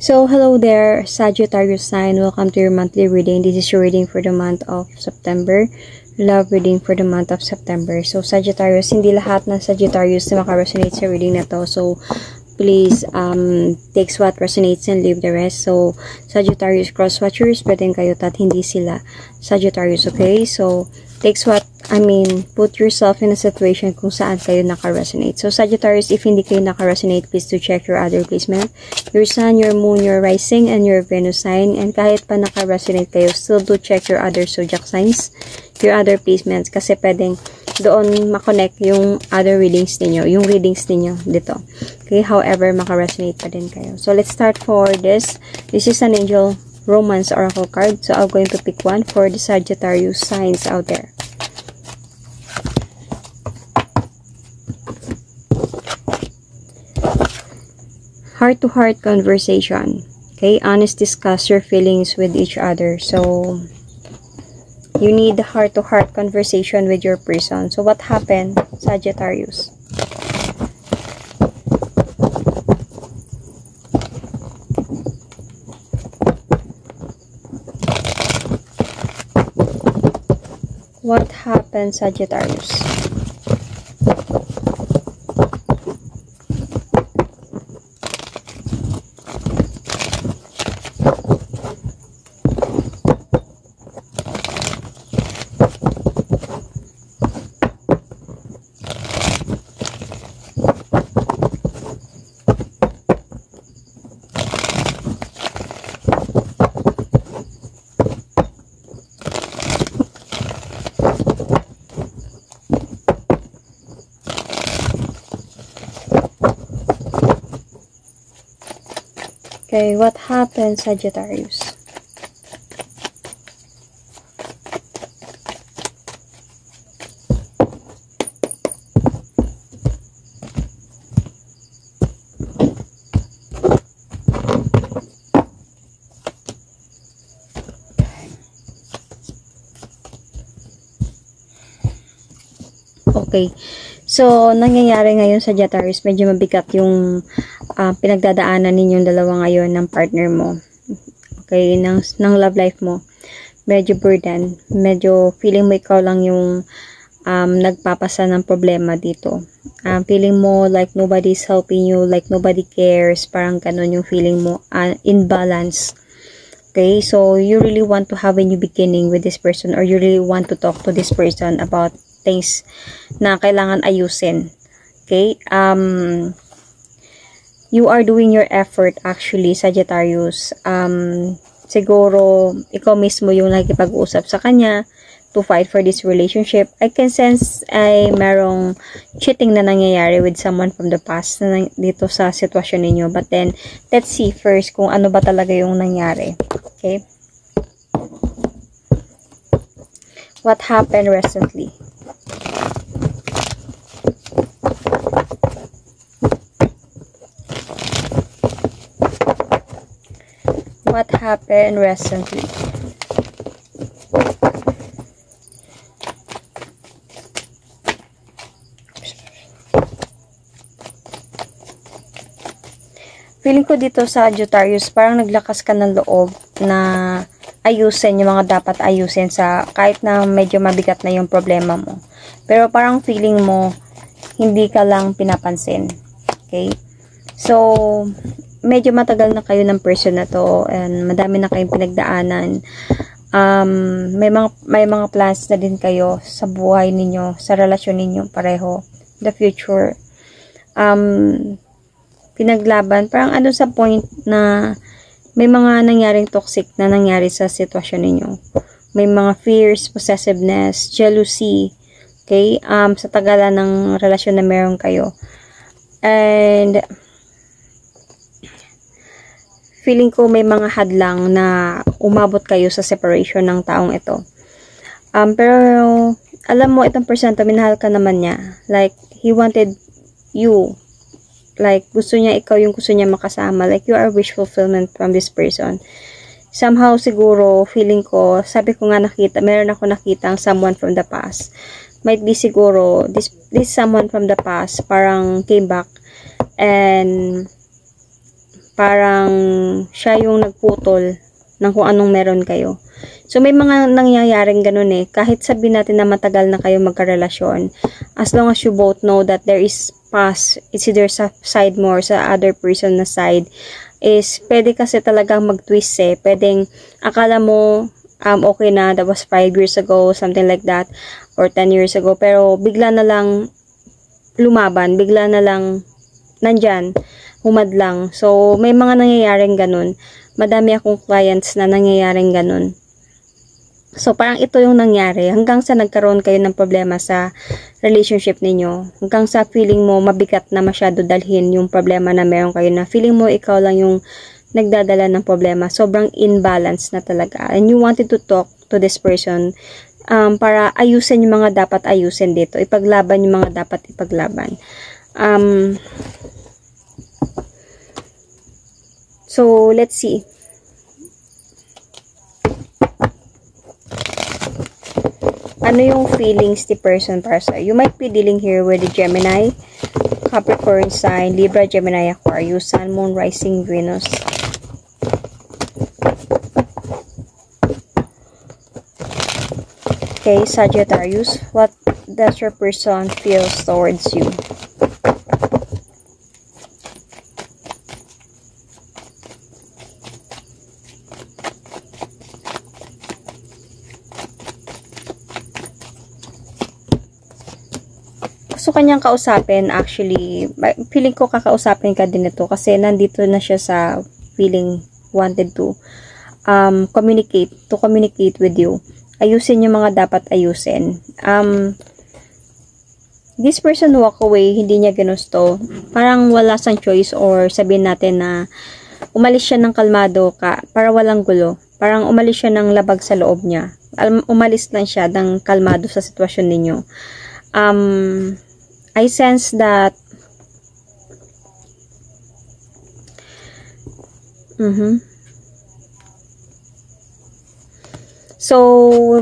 So, hello there, Sagittarius sign. Welcome to your monthly reading. This is your reading for the month of September. Love reading for the month of September. So, Sagittarius, hindi lahat ng Sagittarius na makaresonate sa reading na to. So, please, take what resonates and leave the rest. So, Sagittarius, cross-watchers, pwedeng kayo at hindi sila Sagittarius, okay? So, put yourself in a situation kung saan kayo naka-resonate. So, Sagittarius, if hindi kayo naka-resonate, please to check your other placement. Your sun, your moon, your rising, and your Venus sign. And kahit pa naka-resonate kayo, still do check your other zodiac signs, your other placements, kasi pwedeng doon makonect yung other readings ninyo, yung readings ninyo dito. Okay, however, maka-resonate pa din kayo. So, let's start for this. This is an angel romance oracle card. So, I'm going to pick one for the Sagittarius signs out there. Heart-to-heart conversation. Okay, honest discuss your feelings with each other. So, you need a heart-to-heart conversation with your person. So, what happened, Sagittarius? What happened, Sagittarius? Okay, what happened, Sagittarius? Okay. So, nangyayari ngayon sa Sagittarius, medyo mabigat yung pinagdadaanan ninyong dalawa ngayon ng partner mo. Okay, ng love life mo. Medyo burden. Medyo feeling mo ikaw lang yung nagpapasa ng problema dito. Feeling mo like nobody's helping you, like nobody cares. Parang ganun yung feeling mo. Imbalance. Okay, so you really want to have a new beginning with this person, or you really want to talk to this person about things na kailangan ayusin. Okay? You are doing your effort actually, Sagittarius. Siguro, ikaw mismo yung nakikipag-usap sa kanya to fight for this relationship. I can sense ay merong cheating na nangyayari with someone from the past na dito sa sitwasyon ninyo. But then, let's see first kung ano ba talaga yung nangyari. Okay? What happened recently? What happened recently? Feeling ko dito sa Sagittarius, parang naglakas ka ng loob na ayusin yung mga dapat ayusin sa kahit na medyo mabigat na yung problema mo. Pero parang feeling mo, hindi ka lang pinapansin. Okay? So, medyo matagal na kayo ng person na to and madami na kayong pinagdaanan. May mga plans na din kayo sa buhay ninyo, sa relasyon ninyo pareho, the future. Pinaglaban, parang ano sa point na may mga nangyaring toxic na nangyari sa sitwasyon ninyo. May mga fears, possessiveness, jealousy, okay? Sa tagalan ng relasyon na meron kayo. And feeling ko may mga hadlang na umabot kayo sa separation ng taong ito. Pero, alam mo, itong person to, minahal ka naman niya. Like, he wanted you. Like, gusto niya, ikaw yung gusto niya makasama. Like, you are wish fulfillment from this person. Somehow, siguro, feeling ko, sabi ko nga meron ako nakitang someone from the past. Might be siguro, this someone from the past, parang came back and parang siya yung nagputol ng kung anong meron kayo. So, may mga nangyayaring ganun eh. Kahit sabihin natin na matagal na kayo magkarelasyon, as long as you both know that there is past, it's either sa side mo or sa other person na side, is pwede kasi talagang mag-twist eh. Pwedeng akala mo, okay na, that was 5 years ago, something like that, or 10 years ago, pero bigla na lang lumaban, bigla na lang nandyan, humadlang. So, may mga nangyayaring ganun. Madami akong clients na nangyayaring ganun. So, parang ito yung nangyari hanggang sa nagkaroon kayo ng problema sa relationship ninyo. Hanggang sa feeling mo mabigat na masyado dalhin yung problema na meron kayo, na feeling mo ikaw lang yung nagdadala ng problema. Sobrang imbalance na talaga. And you wanted to talk to this person para ayusin yung mga dapat ayusin dito. Ipaglaban yung mga dapat ipaglaban. So, let's see. Ano yung feelings the person para sa you? Might be dealing here with the Gemini, Capricorn sign, Libra, Gemini, Aquarius, Sun, Moon, Rising, Venus. Okay, Sagittarius, what does your person feel towards you? Gusto kanyang kausapin, actually, feeling ko kakausapin ka din ito kasi nandito na siya sa feeling wanted to communicate with you. Ayusin yung mga dapat ayusin. This person walk away, hindi niya ginusto. Parang wala sang choice, or sabihin natin na umalis siya ng kalmado ka para walang gulo. Parang umalis siya ng labag sa loob niya. Umalis lang siya ng kalmado sa sitwasyon ninyo. I sense that so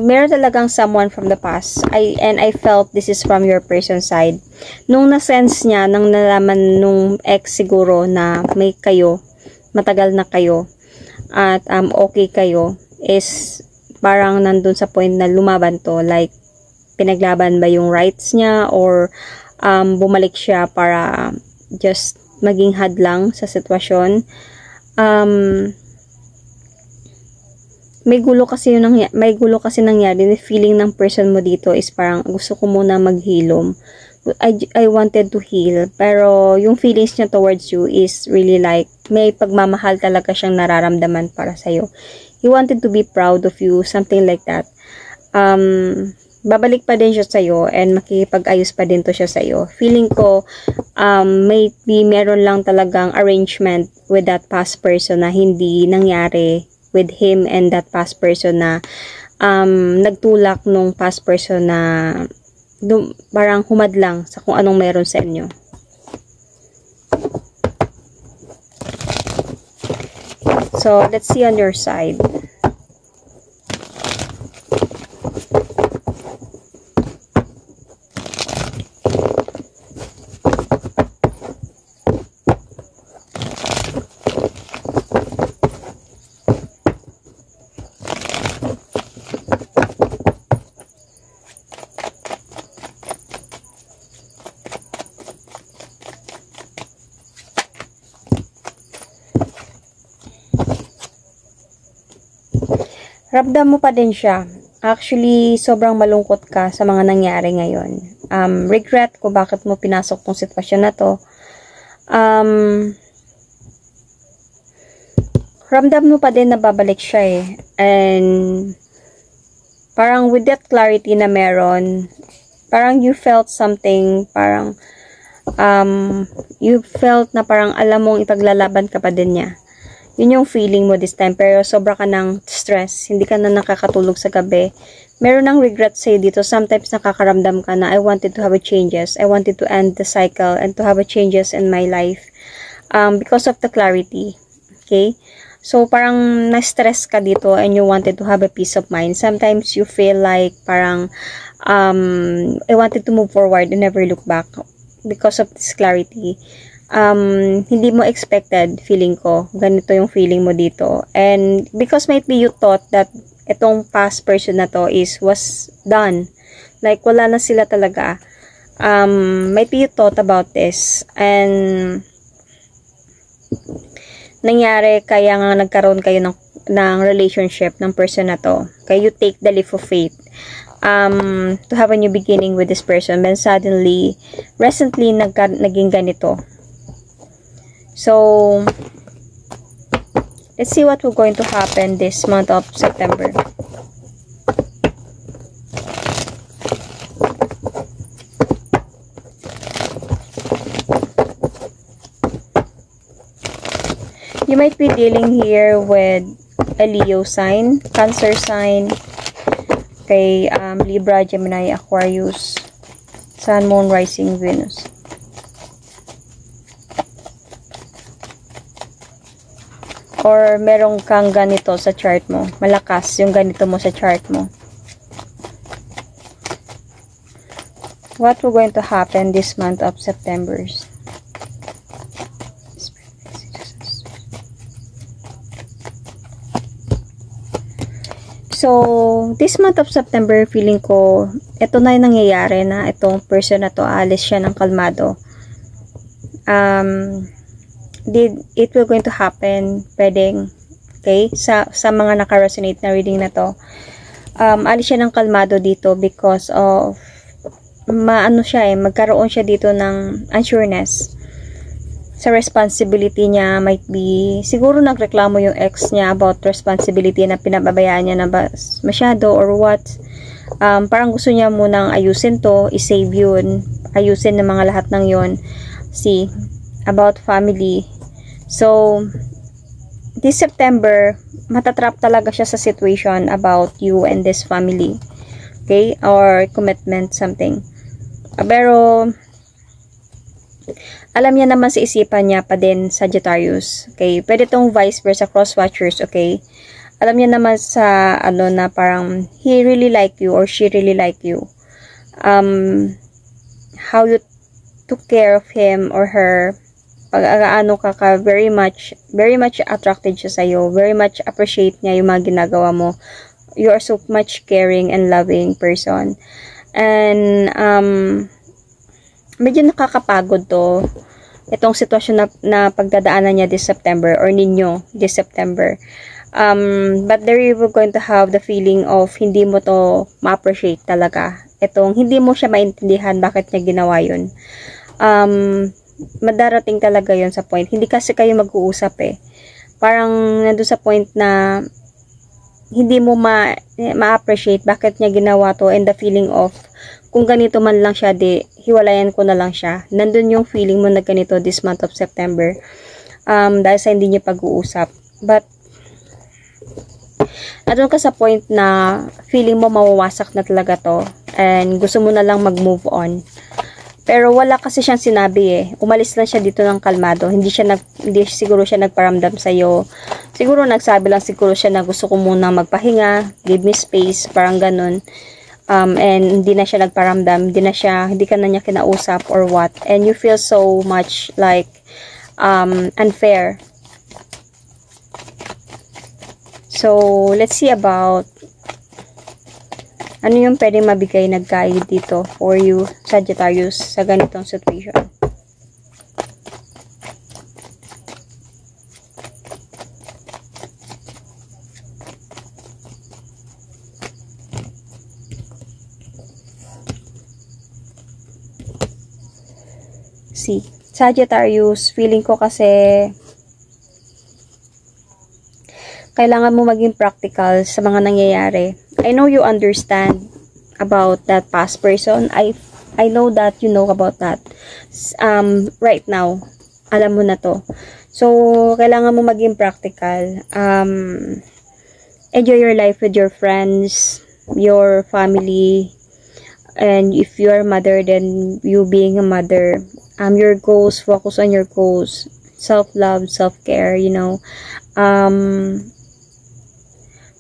meron talagang someone from the past. I felt this is from your person's side. Nung na-sense niya, nang nalaman nung ex siguro na may kayo, matagal na kayo, at okay kayo, is parang nandun sa point na lumaban to, like pinaglaban ba yung rights niya, or bumalik siya para just maging hadlang sa sitwasyon. May gulo kasi nangyari. The feeling ng person mo dito is parang gusto ko muna maghilom. I wanted to heal, pero yung feelings niya towards you is really like may pagmamahal talaga siyang nararamdaman para sa'yo. He wanted to be proud of you, something like that. Babalik pa din siya sa'yo and makikipag-ayos pa din to siya sa'yo. Feeling ko, maybe meron lang talagang arrangement with that past person na hindi nangyari with him and that past person na nagtulak nung past person na parang humadlang sa kung anong meron sa inyo. So, let's see on your side. Ramdam mo pa din siya. Actually, sobrang malungkot ka sa mga nangyari ngayon. Regret ko bakit mo pinasok tong sitwasyon na to. Ramdam mo pa din na babalik siya eh. And parang with that clarity na meron, parang you felt something, parang you felt na parang alam mong ipaglalaban ka pa din niya. Yun yung feeling mo this time, pero sobra ka ng stress, hindi ka na nakakatulog sa gabi. Meron ng regret sa'yo dito. Sometimes nakakaramdam ka na I wanted to have a changes, I wanted to end the cycle and to have a changes in my life because of the clarity. Okay? So parang na-stress ka dito and you wanted to have a peace of mind. Sometimes you feel like parang I wanted to move forward and never look back because of this clarity. hindi mo expected, feeling ko. Ganito yung feeling mo dito. And because might be you thought that itong past person na to was done. Like, wala na sila talaga. Might be you thought about this. And nangyari, kaya nga nagkaroon kayo ng relationship ng person na to. Kaya you take the leap of faith to have a new beginning with this person. Then suddenly, recently, naging ganito. So, let's see what will going to happen this month of September. You might be dealing here with a Leo sign, Cancer sign, kay Libra, Gemini, Aquarius, Sun, Moon, Rising, Venus. Or merong kang ganito sa chart mo. Malakas yung ganito mo sa chart mo. What will going to happen this month of September? So, this month of September, feeling ko, ito na yung nangyayari na itong person na to, aalis siya ng kalmado. It will going to happen, pwedeng, okay, sa mga naka-resonate na reading na to, alis siya ng kalmado dito because of, magkaroon siya dito ng unsureness sa responsibility niya. Might be, siguro nagreklamo yung ex niya about responsibility na pinababayaan niya na ba masyado or what. Parang gusto niya munang ayusin to, i-save yun, ayusin ng mga lahat ng yun. See, about family. So, this September, matatrap talaga siya sa situation about you and this family. Okay? Or commitment, something. Pero, alam niya naman sa isipan niya pa din, Sagittarius. Okay? Pwede tong vice versa, cross watchers, okay? Alam niya naman sa, na parang, he really like you or she really like you. How you took care of him or her, very much attracted siya sa'yo, very much appreciate niya yung mga ginagawa mo. You are so much caring and loving person. And, medyo nakakapagod to, itong sitwasyon na pagdadaanan niya this September or ninyo this September. But there you will going to have the feeling of hindi mo to ma-appreciate talaga. Itong hindi mo siya maintindihan bakit niya ginawa yun. Madarating talaga yun sa point. Hindi kasi kayo mag-uusap eh. Parang nandun sa point na hindi mo ma-appreciate bakit niya ginawa to, and the feeling of kung ganito man lang siya, hiwalayan ko na lang siya. Nandun yung feeling mo na ganito this month of September. Dahil sa hindi niyo pag-uusap. But, nandun ka sa point na feeling mo mawawasak na talaga to. And gusto mo na lang mag-move on. Pero wala kasi siyang sinabi eh. Umalis lang siya dito ng kalmado. Hindi siguro siya nagparamdam sa'yo. Siguro nagsabi lang siguro siya na gusto ko muna magpahinga. Give me space. Parang ganun. And hindi na siya nagparamdam, hindi ka na niya kinausap or what, and you feel so much like unfair. So let's see about ano yung pwedeng mabigay na guide dito for you, Sagittarius, sa ganitong situation. See, Sagittarius, feeling ko kasi kailangan mo maging practical sa mga nangyayari. I know you understand about that past person. I know that you know about that. Right now, alam mo na to. So, kailangan mo maging practical. Enjoy your life with your friends, your family, and if you are a mother, then you being a mother. Your goals, focus on your goals, self-love, self-care, you know.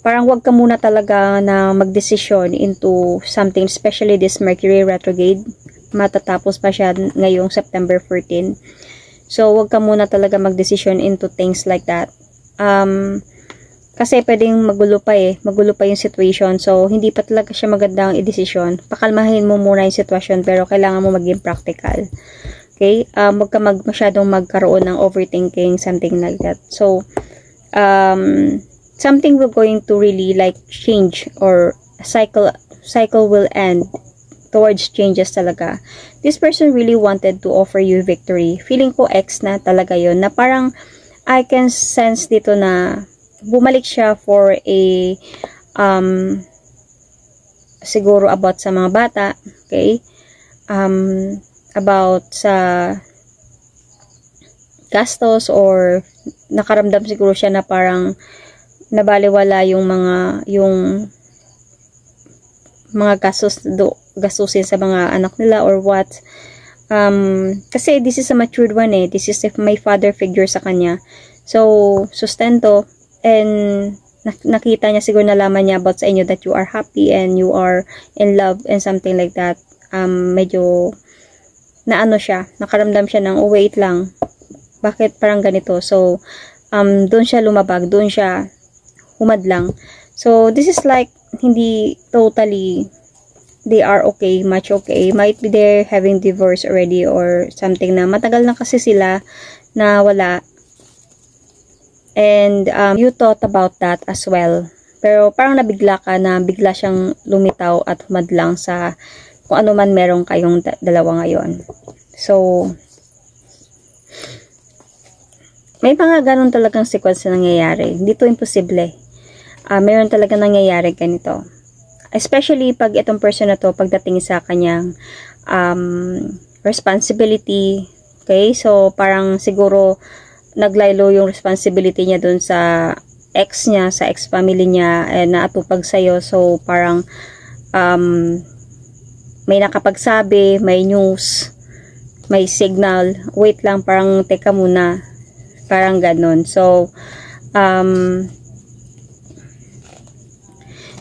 Parang wag ka muna talaga na magdesisyon into something, especially this Mercury retrograde. Matatapos pa siya ngayong September 14. So, wag ka muna talaga mag-decision into things like that. Kasi pwedeng magulo pa yung situation. So, hindi pa talaga siya magandang i-decision. Pakalmahin mo muna yung sitwasyon, pero kailangan mo maging practical. Okay? Wag ka masyadong magkaroon ng overthinking, something like that. So, something will going to really like change, or cycle will end towards changes talaga. This person really wanted to offer you victory. Feeling ko ex na talaga yon, na parang I can sense dito na bumalik siya for a siguro about sa mga bata, okay? About sa gastos, or nakaramdam siguro siya na parang nabaliwala yung mga gastusin sa mga anak nila or what. Kasi this is a matured one this is my father figure sa kanya. So, sustento, and nakita niya siguro, nalaman niya about sa inyo that you are happy and you are in love and something like that. Medyo na siya, nakaramdam siya ng, oh wait lang, bakit parang ganito? So, doon siya lumabag, doon siya humadlang. So, this is like, hindi totally, they are okay, much okay. Might be they're having divorce already or something, na matagal na kasi sila na wala. And, you thought about that as well. Pero parang nabigla ka na bigla siyang lumitaw at humadlang sa kung ano man meron kayong dalawa ngayon. So, may mga ganun talagang sequence na nangyayari. Hindi to imposible. Meron talaga nangyayari ganito. Especially pag itong person na to, pagdating sa kanyang responsibility. Okay? So, parang siguro naglaylo yung responsibility niya dun sa ex niya, sa ex-family niya, naatupag sa'yo. So, parang may nakapagsabi, may news, may signal. Wait lang, parang teka muna. Parang ganun. So,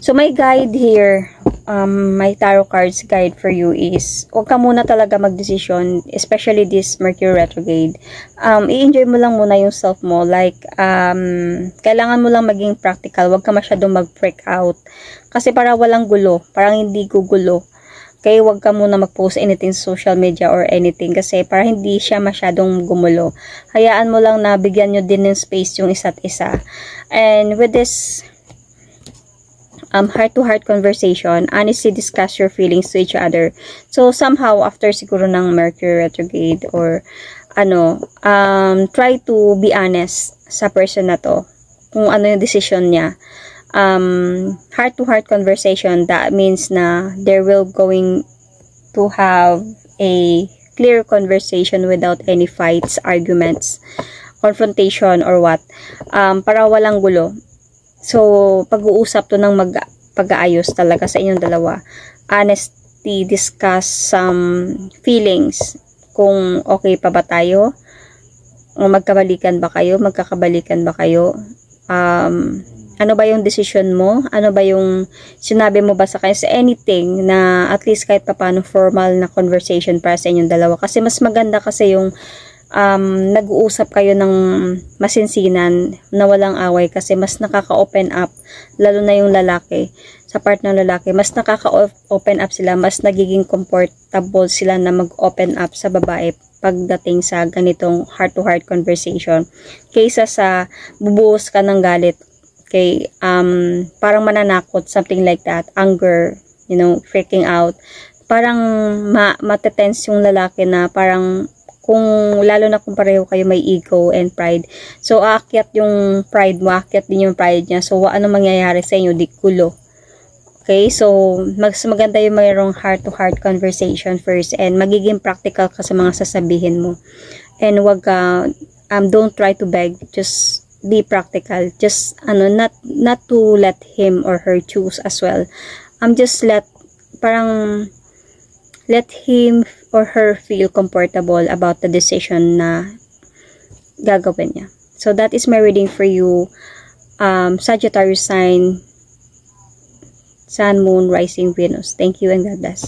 my guide here, my tarot cards guide for you is, huwag ka muna talaga mag-decision, especially this Mercury retrograde. I-enjoy mo lang muna yung self mo. Like, kailangan mo lang maging practical. Huwag ka masyadong mag-freak out. Kasi para walang gulo. Parang hindi gugulo. Okay, huwag ka muna mag-post anything sa social media or anything. Kasi para hindi siya masyadong gumulo. Hayaan mo lang na bigyan nyo din ng space yung isa't isa. And with this heart-to-heart conversation, honestly discuss your feelings to each other. So, somehow, after siguro ng Mercury retrograde or try to be honest sa person na to, kung ano yung decision niya. Heart-to-heart conversation, that means na there will going to have a clear conversation without any fights, arguments, confrontation, or what. Para walang gulo. So, pag-uusap to ng pag-aayos talaga sa inyong dalawa. Honesty, discuss some feelings. Kung okay pa ba tayo? O magkabalikan ba kayo? Magkakabalikan ba kayo? Ano ba yung decision mo? Ano ba yung sinabi mo ba sa kanya? Sa anything na at least kahit pa paano formal na conversation para sa inyong dalawa. Kasi mas maganda kasi yung nag-uusap kayo ng masinsinan na walang away, kasi mas nakaka-open up, lalo na yung lalaki, sa part ng lalaki, mas nakaka-open up sila, mas nagiging comfortable sila na mag-open up sa babae pagdating sa ganitong heart-to-heart conversation, kaysa sa bubuhos ka ng galit, okay, parang mananakot, something like that, anger, freaking out, parang matetense yung lalaki na parang, kung lalo na kung pareho kayo may ego and pride. So, aakyat yung pride mo, aakyat din yung pride niya. So, ano mangyayari sa inyo? Di gulo. Okay? So, mas maganda yung mayroong heart-to-heart conversation first, and magiging practical ka sa mga sasabihin mo. And wag ka, don't try to beg. Just be practical. Just, not to let him or her choose as well. Just let him or her feel comfortable about the decision na gagawin niya. So, that is my reading for you. Sagittarius sign, Sun, Moon, Rising, Venus. Thank you and God bless.